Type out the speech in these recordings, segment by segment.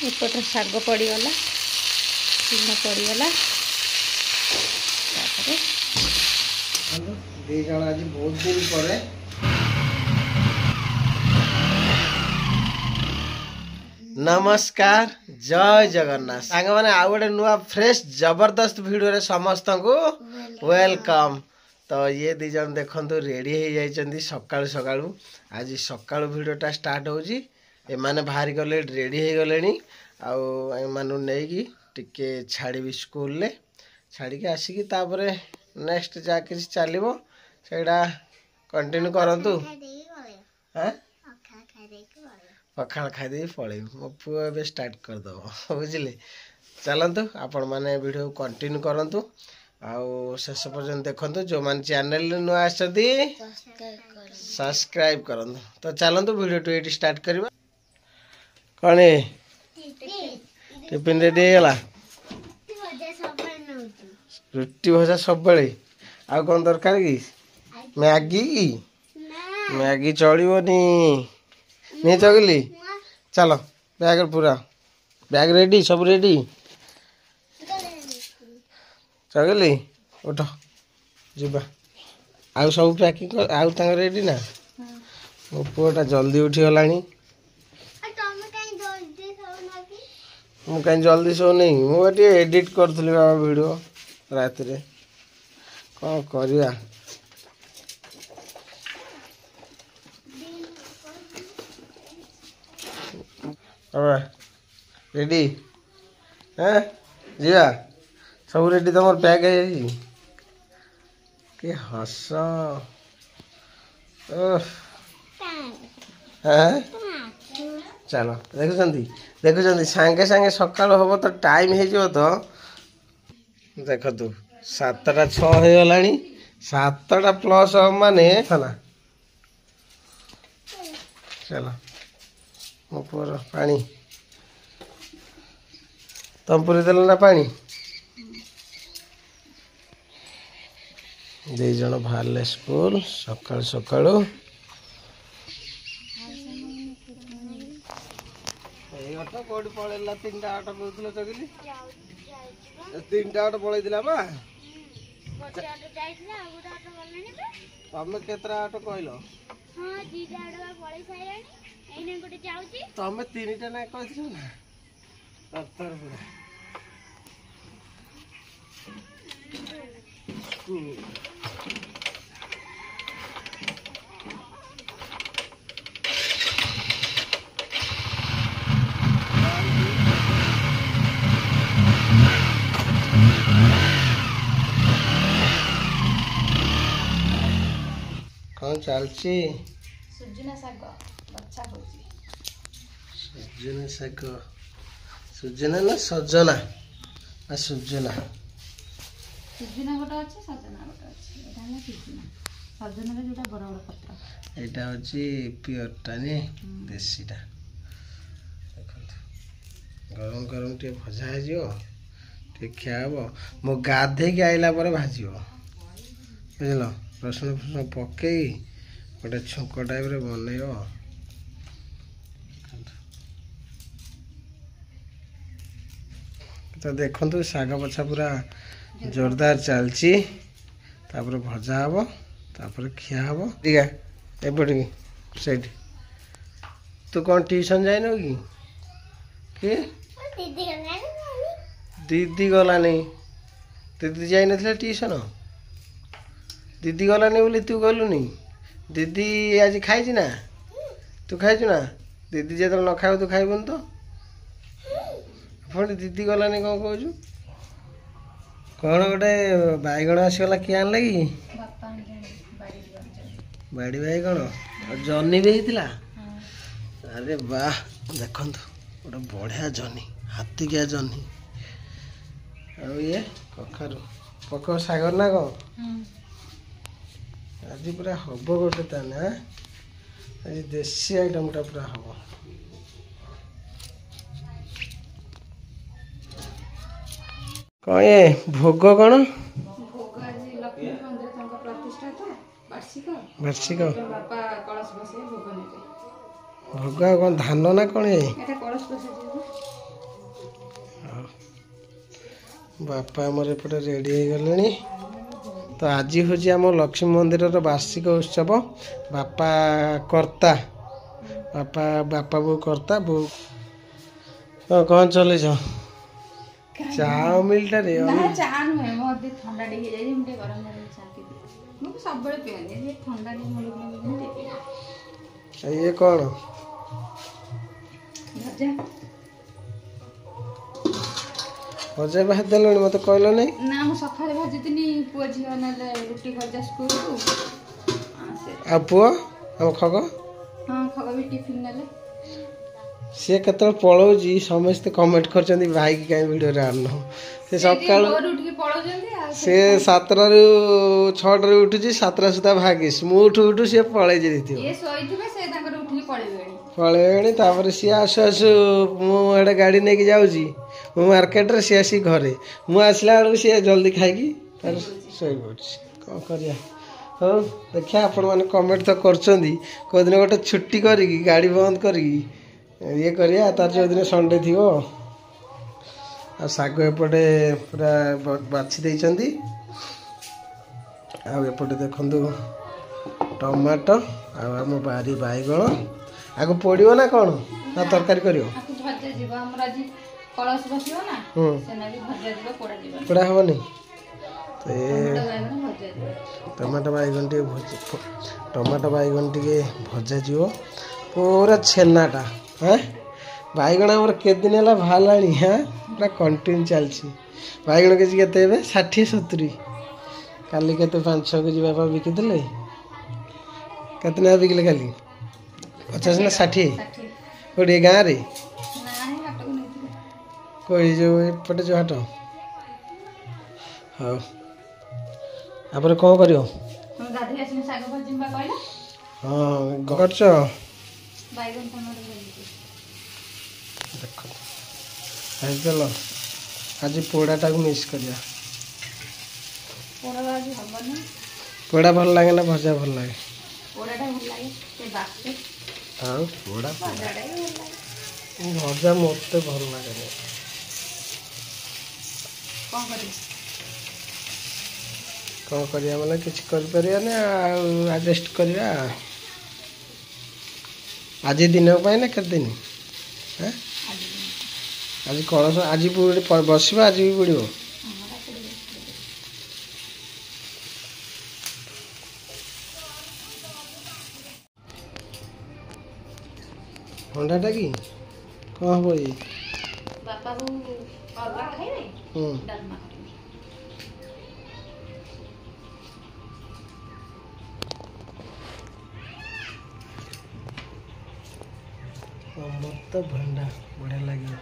एपटे शाग पड़गला चूना पड़गला दी जन आज बहुत दिन पर नमस्कार जय जगन्नाथ सांग मैंने आउ गोटे नुआ फ्रेश जबरदस्त वीडियो समस्त को वेलकम। तो ये दी जन देखु रेडी हो जाइए सकाळु सकाळु आज सकाळु वीडियोटा स्टार्ट होची एमाने बाहर गले रेडी हो गले आनु नहीं टिके छाड़ी स्कूल ले छाड़ी आसिकी तापरे नेक्स्ट जा कि चलो सेटा कंटिन्यू करतु पखाड़ खाई पड़े मो पु ए स्टार्ट करदेव बुझे चलतु आपण मैंने वीडियो कंटिन्यू करतु आउ शेष पर्यंत देखु जो मैंने चैनल नुआ सब्सक्राइब करतु। तो चलतु वीडियो ये स्टार्ट करवा कौन टिफिन रेडी होगा रुटी भजा सब आ कौन दरकार कि मैगी चलनी नहीं चगली चलो बैग पूरा बैग रेडी सब रेडी चगली उठ जीवा आउ सब पैकिंग आउ तंग रेडी ना मो पुआटा जल्दी उठीगला कहीं जल्दी सो नहीं मुझे एडिट करी बाबा वीडियो रात रे कौन करिया रेडी हाँ जीवा सब रेडी तुम पैक है कि हस चलो देखुं सांगे सांगे सका हम तो टाइम हो तो देख तू 7टा 6 हो गला 7टा प्लस माने ना चलो मो पुअर पानी तुम पूरी देल ना पानी दे जन बाहर स्कूल सकाळु सकाळु कौट पलैला 3टा ऑटो कहूल चगली 3टा ऑटो पलैला बा तमें केतरा ऑटो कहल तमें 3टा ना कह ना तर कौन चलची सुजना साग बच्चा होची सुजना साग सुजना ना सजना ना सुजना सुजना गोटा अछि सजना गोटा अछि एटा ना सुजना सजना रे जोटा बड़ बड़ पत्र एटा होची प्योर टा ने देसीटा गरम गरम टे भजा है जो टे खाबो मो गाधे के आइला पर भाजियो बुझलो रसुण फसुण पकई गोटे छुंक टाइप रे बनइयो तो देखु साग बछा पूरा जोरदार चलची तापर भजा हम तापर खिया हम ठीक है एपटे सेठ तू कौन ट्यूशन जाइन कि दीदी गलानी दीदी जाई नथिले ट्यूशन दीदी गलानी बोली तू गलुनी दीदी आज खाई ना तू खाई ना दीदी जो न खाऊ तू खाइबुन तो पुणी दीदी गलानी कौन कहू कौन गोटे बैगण आसगला किए आन लगी बाड़ी बैगण जनी भी होता अरे वाह देखु गोटे बढ़िया जनी हाथिकिया जनी ये कखारू पक सागर ना कौन आज पूरा हम गोटे ताने आज देसी आइटमटा पूरा हम कौन ये भोग कौन वार्षिक भोग कौन धान ना कौन ये ବାପା ଆମର ଏପଟେ ରେଡ଼ି ହେଇଗଲେଣି। ତ ଆଜି ହେଉଛି ଆମ ଲକ୍ଷ୍ମୀ ମନ୍ଦିରର ବାର୍ଷିକ ଉତ୍ସବ। ବାପା କର୍ତ୍ତା, ବାପା ବୋଉ କର୍ତ୍ତା, ବୋଉ କ'ଣ ଚଲେଇଛ? ଚାଉମିଲଟାରେ ଚା ନୁହେଁ, ମୋ ଥଣ୍ଡା ଟିକେ ହେଇଯାଇଛି, ମୁଁ ଟିକେ ଗରମ ଗରମ ଚା ପିଇଦିଏ। ମୁଁ ସବୁବେଳେ ପିଅନ୍ତି, ଥଣ୍ଡା ଟିକେ ମୁଣ୍ଡ ଇଏ କ'ଣ ଭଜା ଭଜା ଭାଜି ଦେଲଣି, ମୋତେ କହିଲ ନାଇଁ? ନା ମୁଁ ସକାଳେ ଭାଜିଥିଲି, ପୁଅ ଝିଅ ନେଲେ ରୁଟି ଭଜା ସ୍କୁଲକୁ। ଆଉ ପୁଅ ଆମ ଖଗ? ହଁ, ଖଗ ବି ଟିଫିନ୍ ନେଲେ। ସିଏ କେତେବେଳେ ପଳଉଛି ସମସ୍ତେ କମେଣ୍ଟ କରିଛନ୍ତି ଭାଇକି କାହିଁ ଭିଡ଼ିଓରେ ଆଣୁନ। ସେ ସକାଳୁ ସେ 7ଟାରୁ 6ଟାରୁ ଉଠୁଛି, 7ଟା ସୁଦ୍ଧା ଭାଗିସ୍। ମୁଁ ଉଠୁ ସିଏ ପଳେଇ ଯାଇଥିବ, ପଳେଇବେଣି। ତାପରେ ସିଏ ଆସୁ ଆସୁ ମୁଁ ଏଇଟା ଗାଡ଼ି ନେଇକି ଯାଉଛି, ମୁଁ ମାର୍କେଟରେ, ସିଏ ଆସି ଘରେ। ମୁଁ ଆସିଲା ବେଳକୁ ସିଏ ଜଲ୍ଦି ଖାଇକି ତାର ଶୋଇପଡ଼ୁଛି। କ'ଣ କରିବା? ହଉ ଦେଖିବା, ଆପଣମାନେ କମେଣ୍ଟ ତ କରୁଛନ୍ତି, କେଉଁଦିନ ଗୋଟେ ଛୁଟି କରିକି ଗାଡ଼ି ବନ୍ଦ କରିକି ଇଏ କରିବା, ତାର ଯେଉଁଦିନ ସଣ୍ଡେ ଥିବ। ଆଉ ଶାଗ ଏପଟେ ପୁରା ବାଛି ଦେଇଛନ୍ତି। ଆଉ ଏପଟେ ଦେଖନ୍ତୁ ଟମାଟୋ, ଆଉ ଆମ ବାରି ବାଇଗଣ। ଆଗ ପୋଡ଼ିବ ନା କ'ଣ, ନା ତରକାରୀ କରିବ? ପୋଡ଼ା ହେବନି? ତ ଟମାଟୋ ବାଇଗଣ ଟିକେ ଭଜା ଯିବ ପୁରା ଛେନାଟା। ହଁ, ବାଇଗଣ ଆମର କେତେ ଦିନ ହେଲା ବାହାରିଲାଣି। ହଁ, ପୁରା କଣ୍ଟିନ୍ୟୁ ଚାଲିଛି। ବାଇଗଣ କେଜି କେତେ ଏବେ? 60-70। କାଲି କେତେ 5-6 କେଜି ବାପା ବିକିଥିଲେ। କେତେ ନେଖା ବିକିଲେ କାଲି? 50 ନା 60? କୋଉଠି ଗାଁରେ? କୋଇ ଯେଉଁ ଏପଟେ ଯେଉଁ ହାଟ? ହଉ, ତାପରେ କ'ଣ କରିବ? ହଁ, କରୁଛ। ଦେଖ ଖାଇଦେଲ। ଆଜି ପୋଡ଼ାଟାକୁ ମିସ୍ କରିବା। ପୋଡ଼ା ଭଲ ଲାଗେ ନା ଭଜା ଭଲ ଲାଗେ? ଆଉ ପୋଡ଼ା ଭଜା ମୋତେ ଭଲ ଲାଗେନି। କ'ଣ କରିବା ମାନେ କିଛି କରିପାରିବାନି, ଆଉ ଆଡ଼ଜଷ୍ଟ କରିବା। ଆଜି ଦିନ ପାଇଁ ନା କେତେ ଦିନ? ଆଜି କଳସ, ଆଜି ବସିବ, ଆଜି ବି ପଡ଼ିବ। ଅଣ୍ଡାଟା କି କ'ଣ ହବ? ଇଏ ଅମୃତଭଣ୍ଡା ବଢ଼ିଆ ଲାଗିବ।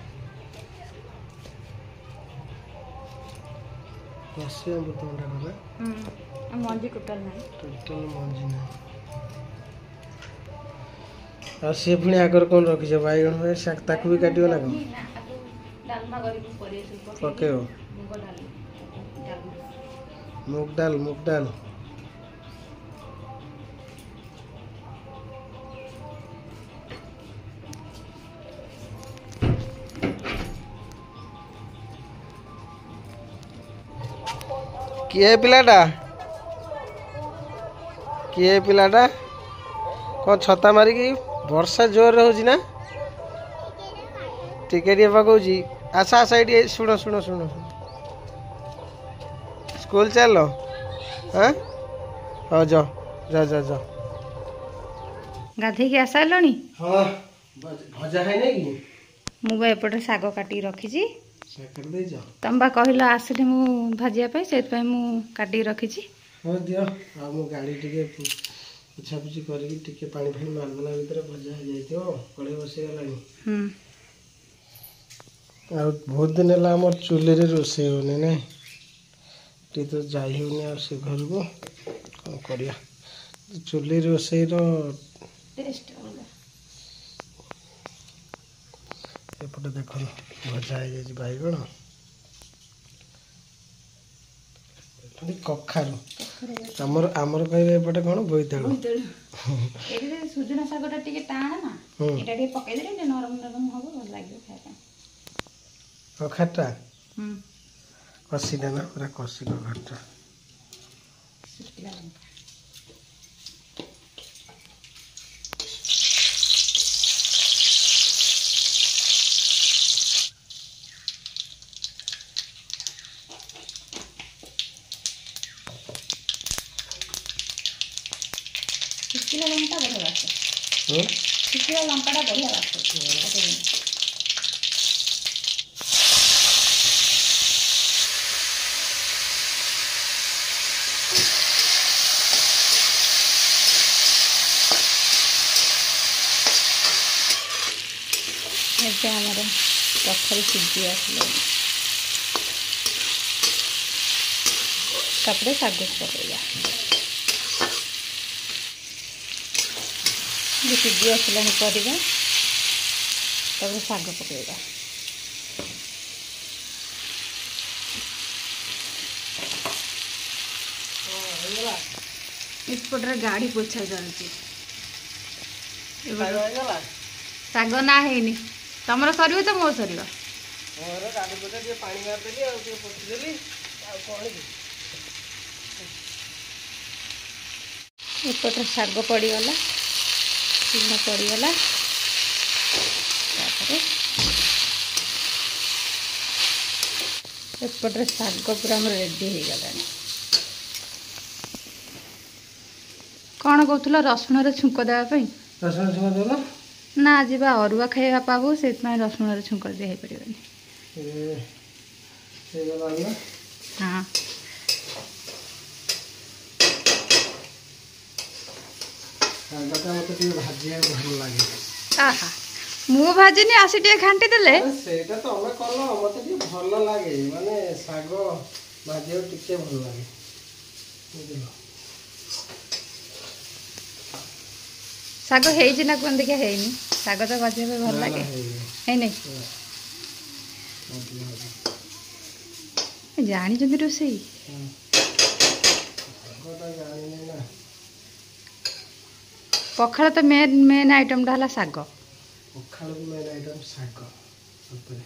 କଷି ଅମୃତଭଣ୍ଡାଟା ନା? ମଞ୍ଜି ଟୋଟାଲ ନାହିଁ, ମଞ୍ଜି ନାହିଁ। ଆଉ ସିଏ ପୁଣି ଆଗରେ କ'ଣ ରଖିଛ? ବାଇଗଣ ହୁଏ, ତାକୁ ବି କାଟିବ ନା କ'ଣ? ପକେଇବ ମୁଗ ଡାଲ। କିଏ ପିଲାଟା କ'ଣ ଛତା ମାରିକି? ବର୍ଷା ଜୋରରେ ହେଉଛି ନା? ଟିକେ ପକଉଛି। ଆସ ଏଇଠି ଶୁଣ। ସ୍କୁଲ ଚାଲ। ହଁ, ହଉ ଯାଅ। ଗାଧେଇକି ଆସାରିଲଣି? ହଁ, ଭଜା ଖାଇନି କି? ମୁଁ ବା ଏପଟେ ଶାଗ କାଟିକି ରଖିଛି। ଦେଇଛ? ତମେ ବା କହିଲ ଆସିଲେ ମୁଁ ଭାଜିବା ପାଇଁ, ସେଥିପାଇଁ ମୁଁ କାଟିକି ରଖିଛି। ହଉ ଦିଅ। ଆଉ ମୁଁ ଗାଡ଼ି ଟିକେ ପୋଛାପୋଛି କରିକି ଟିକେ ପାଣି ମାରିଦେଲା ଭିତରେ ଭଜା ହେଇଯାଇଥିବ। କଢ଼େଇ ବସିଗଲାଣି। ଆଉ ବହୁତ ଦିନ ହେଲା ଆମର ଚୁଲିରେ ରୋଷେଇ ହେଉନି ନା, ଟିକେ ତ ଯାଇ ହେଉନି ଆଉ ସେ ଘରକୁ। କ'ଣ କରିବା, ଚୁଲି ରୋଷେଇର ଏପଟେ ଦେଖନ୍ତୁ ଭଜା ହେଇଯାଇଛି ବାଇଗଣ, କଖାରୁ। ଆମର କହିବେ ଏପଟେ କ'ଣ? ବୋଇତାଳୁ। ସୁଜନା ଶାଗଟା ଟିକେ ଟାଣ ନା, ଏଇଟା ଟିକେ ପକେଇଦେଲେ ଟିକେ ନରମ ହବ, ଭଲ ଲାଗିବ ଖାଇବା ପାଇଁ। କଖାରୁଟା कषी देना पूरा कषी घरटा ଶୁଖିଲା ଲଙ୍କା ଶୁଖିଲା ଲଙ୍କା ବଢ଼ିଆ ବାସେ ଶୁଖିଲା ଲଙ୍କାଟା ବଢ଼ିଆ ବାସେ ଏବେ ଆମର କଖାରୁ ସିଝି ଆସିଲାଣି ତାପରେ ଶାଗ ପକାଇବା ସିଝି ଆସିଲାଣି ପରିବା ତାପରେ ଶାଗ ପକାଇବା ଏପଟରେ ଗାଡ଼ି ପୋଛା ଚାଲିଛି ଶାଗ ନା ହେଇନି ତମର ସରିବ ତ ମୋ ସରିବ ମୋର ଗାଡ଼ି ପୋଛା ଟିକେ ପାଣି ମାରିଦେଲି ଆଉ ଟିକେ ପୋଛିଦେଲି ଆଉ କ'ଣ କି ଏପଟରେ ଶାଗ ପଡ଼ିଗଲା ଲୁଣ ପଡ଼ିଗଲା ତାପରେ ଏପଟରେ ଶାଗ ପୁରା ଆମର ରେଡ଼ି ହେଇଗଲାଣି କ'ଣ କହୁଥିଲ ରସୁଣରେ ଛୁଙ୍କ ଦେବା ପାଇଁ ରସୁଣ ଛୁଙ୍କ ଦେଲ ନା ଆଜି ବା ଅରୁଆ ଖାଇବା ପାବୁ ସେଥିପାଇଁ ରସୁଣରେ ଛୁଙ୍କ ଦିଆ ହେଇପାରିବନି ହଁ ଶାଗଟା ମୋତେ ଟିକେ ଭାଜିବାକୁ ଭଲ ଲାଗେ ଆହା ମୁଁ ଭାଜିନି ଆସି ଟିକେ ଘାଣ୍ଟି ଦେଲେ ସେଇଟା ତମେ କଲ ମୋତେ ଟିକେ ଭଲ ଲାଗେ ମାନେ ଶାଗ ଭାଜିବାକୁ ଟିକେ ଭଲ ଲାଗେ ବୁଝିଲ ଶାଗ ହେଇଛି ନା କୁହନ୍ତି ଦେଖିଆ ହେଇନି ଶାଗ ତ ଭାଜିବା ପାଇଁ ଭଲ ଲାଗେ ହେଇନି ଜାଣିଛନ୍ତି ରୋଷେଇ ପଖାଳ ତ ମେନ୍ ଆଇଟମଟା ହେଲା ଶାଗ ପଖାଳକୁ ମେନ୍ ଆଇଟମ୍ ଶାଗ ସତରେ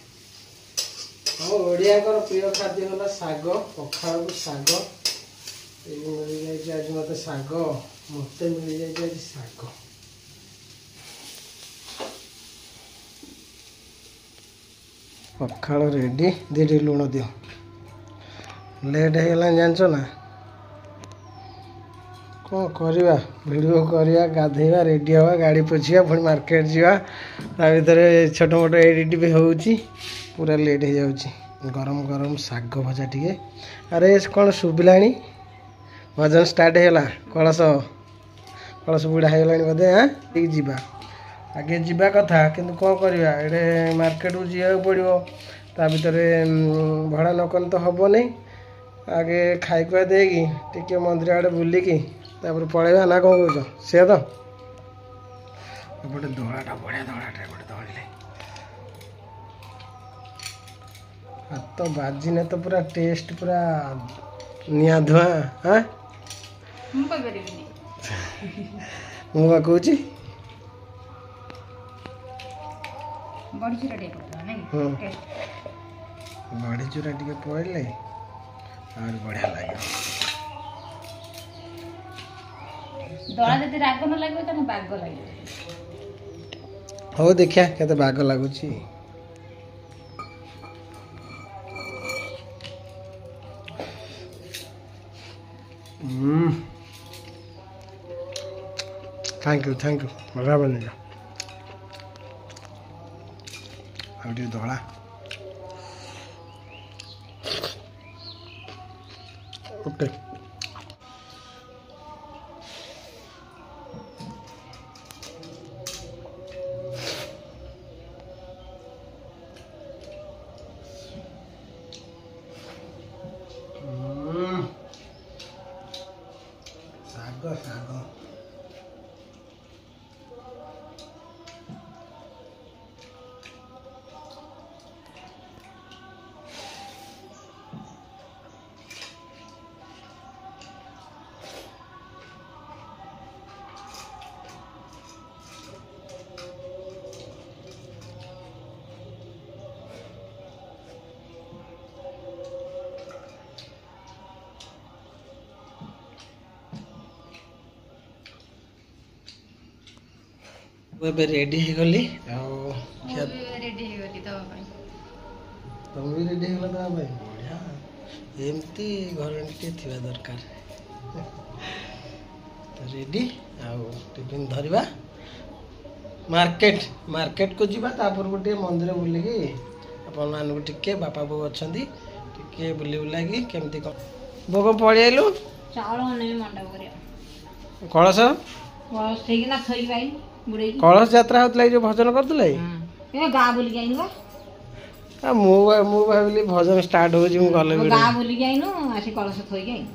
ଆମ ଓଡ଼ିଆଙ୍କର ପ୍ରିୟ ଖାଦ୍ୟ ହେଲା ଶାଗ ପଖାଳକୁ ଶାଗ ଏଇ ମିଳିଯାଇଛି ଆଜି ମୋତେ ଶାଗ ମୋତେ ମିଳିଯାଇଛି ଆଜି ଶାଗ ପଖାଳ ରେଡ଼ି ଦିଟି ଲୁଣ ଦିଅ ଲେଟ୍ ହେଇଗଲାଣି ଜାଣିଛ ନା କ'ଣ କରିବା ଭିଡ଼ିଓ କରିବା ଗାଧୋଇବା ରେଡ଼ି ହେବା ଗାଡ଼ି ପୋଛିବା ପୁଣି ମାର୍କେଟ ଯିବା ତା ଭିତରେ ଛୋଟ ମୋଟ ଏଡ଼ିଟ୍ ବି ହେଉଛି ପୁରା ଲେଟ୍ ହେଇଯାଉଛି ଗରମ ଗରମ ଶାଗ ଭଜା ଟିକେ ଆରେ କ'ଣ ଶୁଭିଲାଣି ଭଜନ ଷ୍ଟାର୍ଟ ହେଇଗଲା କଳସ କଳସ ବୁଢ଼ା ହେଇଗଲାଣି ବୋଧେ ଟିକେ ଯିବା ଆଗେ ଯିବା କଥା କିନ୍ତୁ କ'ଣ କରିବା ଏଇଠି ମାର୍କେଟକୁ ଯିବାକୁ ପଡ଼ିବ ତା ଭିତରେ ଭଡ଼ା ନ କଲେ ତ ହେବନି ଆଗେ ଖାଇ ଖୁଆ ଦେଇକି ଟିକେ ମନ୍ଦିର ଆଡ଼େ ବୁଲିକି ତାପରେ ପଳେଇବା ନା କ'ଣ କହୁଛ ସେ ତ ଏପଟେ ଧଳାଟା ବଢ଼ିଆ ଧଳାଟା ଏପଟେ ଧଳିଲେ ହାତ ବାଜିନେ ତ ପୁରା ଟେଷ୍ଟ ପୁରା ନିଆଁ ଧୂଆଁ ମୁଁ କହିପାରିବିନି ମୁଁ ବା କହୁଛି ବଡ଼ିଚୁରା ଟିକେ ନାଇଁ ବଡ଼ିଚୁରା ଟିକେ ପଡ଼ିଲେ ଆହୁରି ବଢ଼ିଆ ଲାଗିବ ଦଳା ଯଦି ରାଗ ନ ଲାଗିବ ତାହେଲେ ବାଗ ଲାଗିବ ହଉ ଦେଖିଆ କେତେ ବାଗ ଲାଗୁଛି थैंक यू बड़ा बनेगा ଆଉ ଟିକେ ଧଳା ଓକେ ଶାଗ ଶାଗ ଏବେ ରେଡି ହେଇଗଲି ଆଉ रेडी हेगली दवा ପାଇଁ ତମେ ବି ରେଡି ହେଇଗଲା ଦେବା ପାଇଁ ବଢ଼ିଆ ଏମିତି ଘରେ ଟିକେ ଥିବା ଦରକାର ରେଡି ଆଉ ଟିଫିନ୍ ଧରିବା ମାର୍କେଟକୁ ଯିବା ତାପରେ ଗୋଟିଏ ମନ୍ଦିର ବୁଲିକି ଆପଣମାନଙ୍କୁ ଟିକେ ବାପା ବୋଉ ଅଛନ୍ତି ଟିକେ ବୁଲି ବୁଲାକି କେମିତି କ'ଣ ଭୋଗ ପଳେଇ ଆଇଲୁ ଚାଉଳ ନେଇ ମଣ୍ଡପ କରିବା କଳସ କଳସ ଠିକିନା ଥୋଇ ପାଇ ବୁଡେଇକି କଳସ ଯାତ୍ରା ହଉଥିଲା ଯୋଉ ଭଜନ କରୁଥିଲେ ଏ ଗାଁ ବୁଲିକି ଆଇନୁ ବା ମୁଁ ଭାବିଲି ଭଜନ ଷ୍ଟାର୍ଟ ହଉଛି ମୁଁ ଗଲେ ଗାଁ ବୁଲିକି ଆଇନୁ ଆସି କଳସ ଥୋଇକି ଆଇନୁ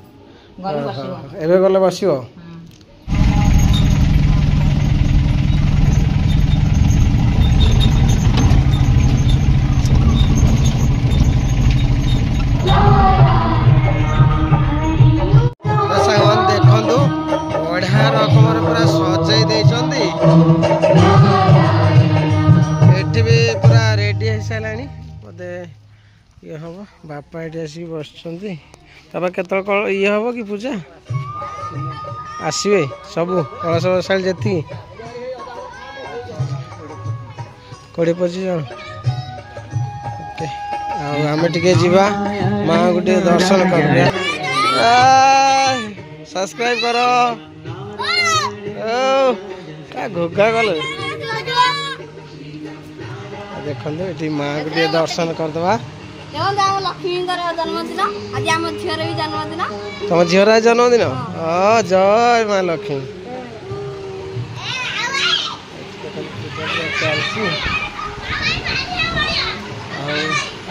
ଗଲେ ବସିବ ଏବେ ଗଲେ ବସିବ ଦେଖନ୍ତୁ ବଢିଆ ରକମର ପୁରା ସଜେଇ ଦେଇଛନ୍ତି ଏଠି ବି ପୁରା ରେଡି ହେଇସାରିଲାଣି ବୋଧେ ଇଏ ହବ ବାପା ଏଠି ଆସିକି ବସିଛନ୍ତି ତାପରେ କେତେବେଳେ ଇଏ ହବ କି ପୂଜା ଆସିବେ ସବୁ କଳସ ବସାଳି ଯେତିକି 20-25 ଜଣ ଓକେ ଆଉ ଆମେ ଟିକେ ଯିବା ମାଆଙ୍କୁ ଟିକେ ଦର୍ଶନ କରିବା सब्सक्राइब करो घोगा गल देखो ये माँ को दर्शन करदे तुम झीर जन्मदिन जय माँ लक्ष्मी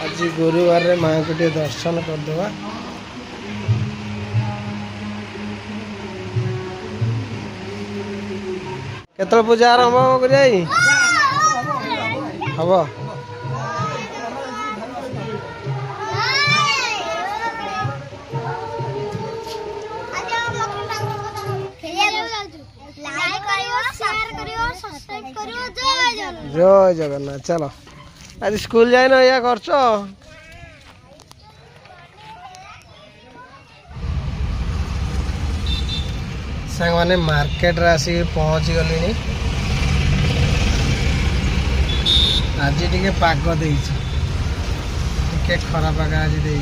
आज गुरुवार माँ को दर्शन करदे केत पूजा आरंभ हम जय जगन्नाथ चलो आज स्कूल जाए ना या कर सांग मैंने मार्केट रे आसी पहुँच गली आज टे पाग दे खरा पाग आज दे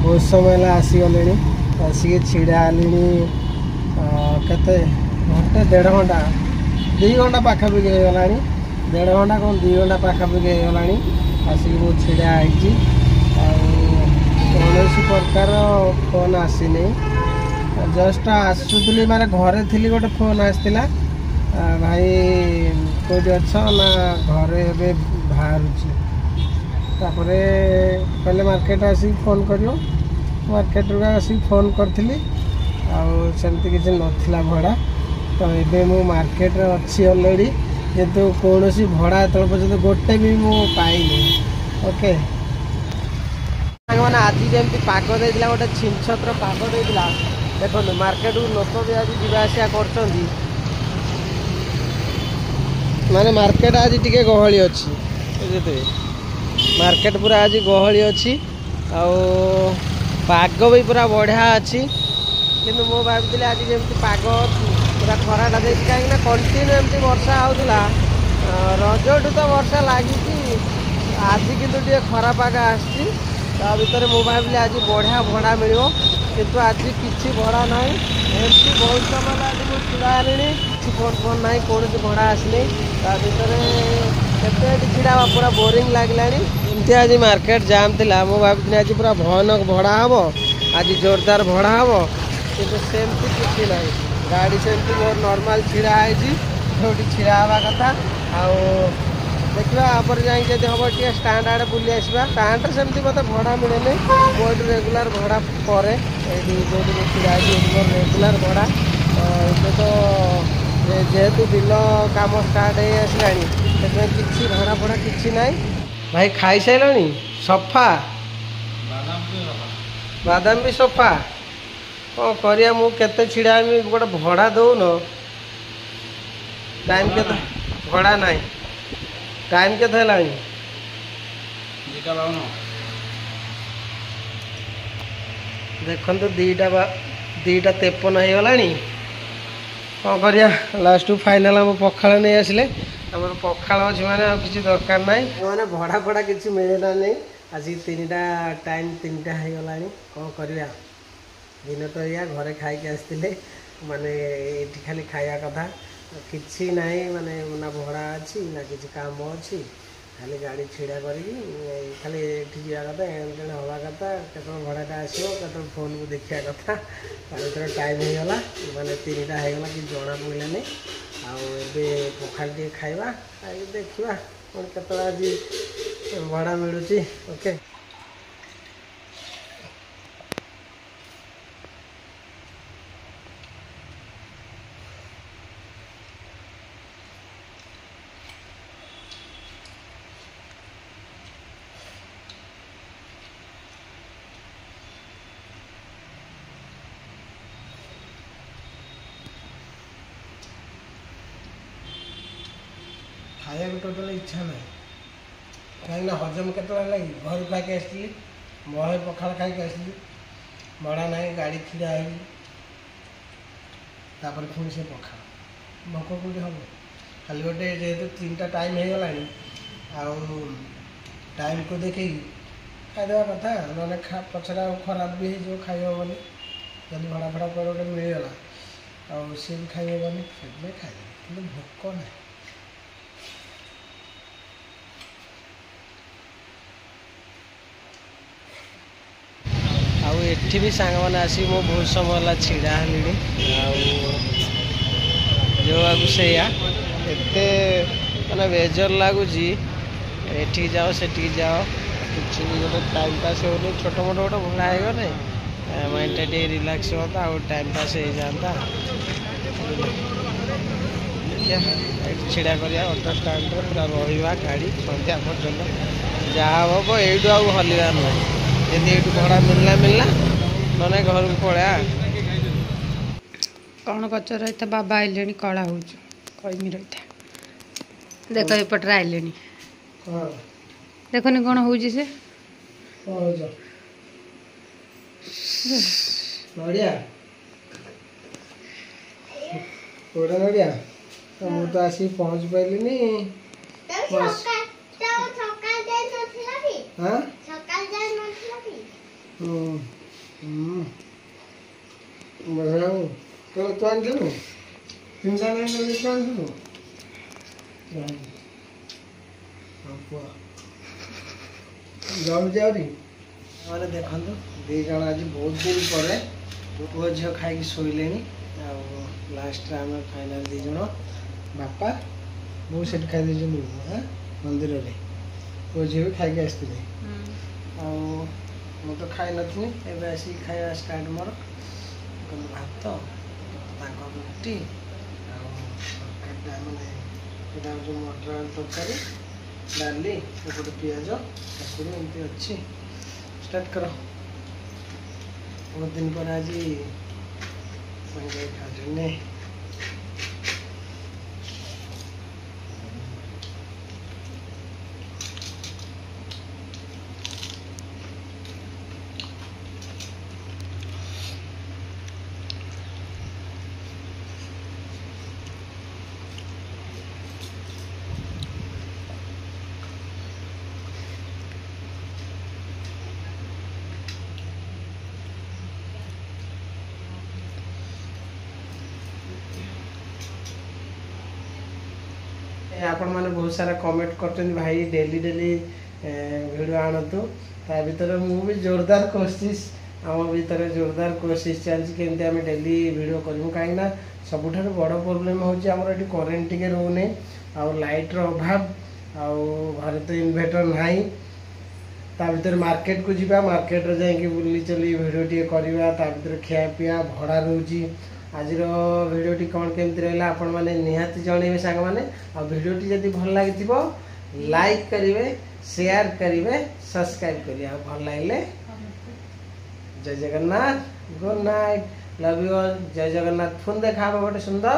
बहुत समय आसीगले आसिक छिड़ा केते घंटे 1.5 घंटा 2 घंटा पाखापाखि हो गला 1.5 घंटा कौन 2 घंटा पाखापाखि हो गला आसिक बहुत छिड़ा कौन प्रकार फोन आसीनी जस्ट आसुली माने घरे थी गोटे फोन आसला भाई कौटी अच्छ ना घरे बाहर कहले मार्केट आसी फोन कर मार्केट आसी फोन करी आमती किसी नाला भड़ा तो ये मु मार्केट अच्छी अलरेडी किंतु कौन भड़ा एत पर्यटन गोटे भी मु पाइनी ओके मैंने आज जमी पाग देता गोटे छिंछत्र पाग देता देखो मार्केट लोक भी आज जावासिया कर माने मार्केट आज टी गहली अच्छी मार्केट पूरा आज गहली अच्छी पाग भी पूरा बढ़िया अच्छी किंतु मु भावी आज जमी पाग पूरा खराटा दे कहीं कंटिन्यू एमती वर्षा होता रजठू तो वर्षा लगी आज किंतु खरा पाग आसी भर मु भाविली आज बढ़िया भड़ा मिल किंतु आज किसी भड़ा ना एमती बहुत समय आज मुझे छड़ा कि फोन फोन ना कौन भड़ा आसनी भर छिड़ा पूरा बोरिंग लगला एमती आज मार्केट जाम थिला मु भावी आज पूरा भयानक भड़ा हम आज जोरदार भड़ा हम किंतु सेमती किसी ना गाड़ी सेमती बहुत नॉर्मल छिड़ा है छिड़ा हवा कथा देखा आप जाइए हम टे स्टाण्ड आड़े बुली आसवा स्टाण्ड सेमती मत भड़ा मिले बहुत रेगुलर भड़ा पर जो छिड़ा मोर रेगुलर भड़ा तो जेहेतु बिल कम स्टार्ट हो आसला किसी भड़ा फड़ा किसी ना भाई खाई सारे सफा बादाम भी सफा कौन करिया मु केते छिड़ा गोटे भड़ा दौन टाइम के भड़ा ना टाइम के देखो 2टा 2:53 ହେଇଗଲାଣି। କ'ଣ କରିବା ଲାଷ୍ଟ ଫାଇନାଲ୍ ଆମ ପଖାଳ ନେଇ ଆସିଲେ। ଆମର ପଖାଳ ଅଛି ମାନେ ଆଉ କିଛି ଦରକାର ନାହିଁ। ମାନେ ଭଡ଼ା ଫଡ଼ା କିଛି ମିଳିଲା ନାହିଁ। ଆଜି 3ଟା ଟାଇମ୍ 3ଟା ହେଇଗଲାଣି। କ'ଣ କରିବା ଦିନ ତ ଏଇଆ। ଘରେ ଖାଇକି ଆସିଥିଲେ ମାନେ ଏଇଠି ଖାଲି ଖାଇବା କଥା କିଛି ନାହିଁ। ମାନେ ନା ଭଡ଼ା ଅଛି ନା କିଛି କାମ ଅଛି। ଖାଲି ଗାଡ଼ି ଛିଡ଼ା କରିକି ଖାଲି ଏଠି ଯିବା କଥା ଏଣେ ହେବା କଥା। କେତେବେଳେ ଭଡ଼ାଟା ଆସିବ କେତେବେଳେ ଫୋନ୍କୁ ଦେଖିବା କଥା। ତା ଭିତରେ ଟାଇମ୍ ହେଇଗଲା ମାନେ 3ଟା ହେଇଗଲା କିଛି ଜଣା ପଡ଼ିଲାନି। ଆଉ ଏବେ ପଖାଳ ଟିକେ ଖାଇବା ଖାଇକି ଦେଖିବା ପୁଣି କେତେବେଳେ ଆଜି ଭଡ଼ା ମିଳୁଛି। ଓକେ ଖାଇବାକୁ ଟୋଟାଲ ଇଚ୍ଛା ନାହିଁ। କାହିଁକିନା ହଜମ କେତେବେଳେ ହେଲା କି ଘରୁ ଖାଇକି ଆସିଥିଲି ବହେ ପଖାଳ ଖାଇକି ଆସିଥିଲି। ଭଡ଼ା ନାହିଁ ଗାଡ଼ି ଛିଡ଼ା ହେଇକି ତାପରେ ପୁଣି ସେ ପଖାଳ ଭୋକ କେଉଁଠି ହେବ। ଖାଲି ଗୋଟେ ଯେହେତୁ 3ଟା ଟାଇମ୍ ହେଇଗଲାଣି ଆଉ ଟାଇମ୍କୁ ଦେଖିକି ଖାଇଦେବା କଥା। ନହେଲେ ପଛରେ ଆଉ ଖରାପ ବି ହେଇଯିବ ଖାଇ ହେବନି। ଯଦି ଭଡ଼ା ଫଡ଼ା ପରେ ଗୋଟେ ମିଳିଗଲା ଆଉ ସିଏ ବି ଖାଇ ହେବନି। ସେଥିପାଇଁ ଖାଇଦେବି କିନ୍ତୁ ଭୋକ ନାହିଁ। ଆଉ ଏଠି ବି ସାଙ୍ଗମାନେ ଆସିକି ମୁଁ ବହୁତ ସମୟ ହେଲା ଛିଡ଼ା ହେଲିଣି। ଆଉ ଯେଉଁଆକୁ ସେଇଆ ଏତେ ମାନେ ବେଜର ଲାଗୁଛି। ଏଠିକି ଯାଅ ସେଠିକି ଯାଅ କିଛି ବି ଗୋଟେ ଟାଇମ୍ ପାସ୍ ହେଉନି। ଛୋଟ ମୋଟ ଗୋଟେ ଭଡ଼ା ହେଇଗଲେ ମାଇଣ୍ଡଟା ଟିକେ ରିଲାକ୍ସ ହୁଅନ୍ତା ଆଉ ଟାଇମ୍ ପାସ୍ ହେଇଯାଆନ୍ତା। ଏଠି ଛିଡ଼ା କରିବା ଅଟୋ ଷ୍ଟାଣ୍ଡରେ ପୁରା ରହିବା ଗାଡ଼ି ସନ୍ଧ୍ୟା ପର୍ଯ୍ୟନ୍ତ ଯାହା ହେବ ଏଇଠୁ ଆଉ ହଲିବାର ନାହିଁ। ଯଦି ଏଇଠୁ ଭଡ଼ା ମିଳିଲା ନହେଲେ ଘରକୁ ପଳେଇବା। କ'ଣ କରୁଛ ରହିଥା ବାବା ଆଇଲେଣି କଳା ହଉଛୁ କହିମି ରହିଥା। ଦେଖ ଏପଟରେ ଆଇଲେଣି ଦେଖନି କ'ଣ ହଉଛି ସେ ନଡ଼ିଆ କୋଉଟା ନଡ଼ିଆ ମୁଁ ତ ଆସିକି ପହଞ୍ଚି ପାରିଲିନି। ତୁ ଆଣିଥିଲୁ 300 ଆଣିଥିଲୁ। ଯାଉଛି ଆହୁରି ମାନେ ଦେଖନ୍ତୁ 2 ଜଣ ଆଜି ବହୁତ ଦିନ ପରେ ପୁଅ ଝିଅ ଖାଇକି ଶୋଇଲେଣି। ଆଉ ଲାଷ୍ଟରେ ଆମେ ଫାଇନାଲ୍ 2 ଜଣ ବାପା ବୋଉ ସେଠି ଖାଇଦେଇଛନ୍ତି ମନ୍ଦିରରେ। ପୁଅ ଝିଅ ବି ଖାଇକି ଆସିଥିଲେ। ଆଉ ମୁଁ ତ ଖାଇନଥିଲି ଏବେ ଆସିକି ଖାଇବା ଷ୍ଟାର୍ଟ ମୋର। ଭାତ ତାଙ୍କ ରୁଟି ଆଉ ତରକାରୀଟା ମାନେ ଏଇଟା ହେଉଛି ମଟର ଆଳୁ ତରକାରୀ ଡାଲି ଏପଟେ ପିଆଜ କାକୁଡ଼ି ଏମିତି ଅଛି। ଷ୍ଟାର୍ଟ କର। ବହୁତ ଦିନ ପରେ ଆଜି ଖାଉଛନ୍ତି। ଆପଣମାନେ ବହୁତ ସାରା କମେଣ୍ଟ କରୁଛନ୍ତି ଭାଇ ଡେଲି ଭିଡ଼ିଓ ଆଣନ୍ତୁ। ତା ଭିତରେ ମୁଁ ବି ଜୋରଦାର କୋशिଶ ଆମ ଭିତରେ ଜୋରଦାର କୋशिଶ ଚାଲିଛି କେମିତି ଆମେ ଡେଲି ଭିଡ଼ିଓ କରିବୁ। କାହିଁକିନା ସବୁଠାରୁ ବଡ଼ ପ୍ରୋବ୍ଲେମ୍ ହେଉଛି ଆମର ଏଠି କରେଣ୍ଟ ଟିକେ ରହୁନି ଆଉ ଲାଇଟ୍ର ଅଭାବ ଆଉ ଘରେ ତ ଇନଭର୍ଟର ନାହିଁ। ତା ଭିତରେ ମାର୍କେଟକୁ ଯିବା ମାର୍କେଟରେ ଯାଇକି ବୁଲି ଚଲି ଭିଡ଼ିଓ ଟିକେ କରିବା। ତା ଭିତରେ ଖିଆପିଆ ଭଡ଼ା ରହୁଛି। ଆଜିର ଭିଡ଼ିଓଟି କ'ଣ କେମିତି ରହିଲା ଆପଣମାନେ ନିହାତି ଜଣେଇବେ ସାଙ୍ଗମାନେ। ଆଉ ଭିଡ଼ିଓଟି ଯଦି ଭଲ ଲାଗିଥିବ ଲାଇକ୍ କରିବେ ସେୟାର କରିବେ ସବସ୍କ୍ରାଇବ୍ କରିବେ। ଆଉ ଭଲ ଲାଗିଲେ ଜୟ Jagannath good night love you all. ଜୟ ଜଗନ୍ନାଥ। ପୁଣି ଦେଖା ହେବ ଗୋଟେ ସୁନ୍ଦର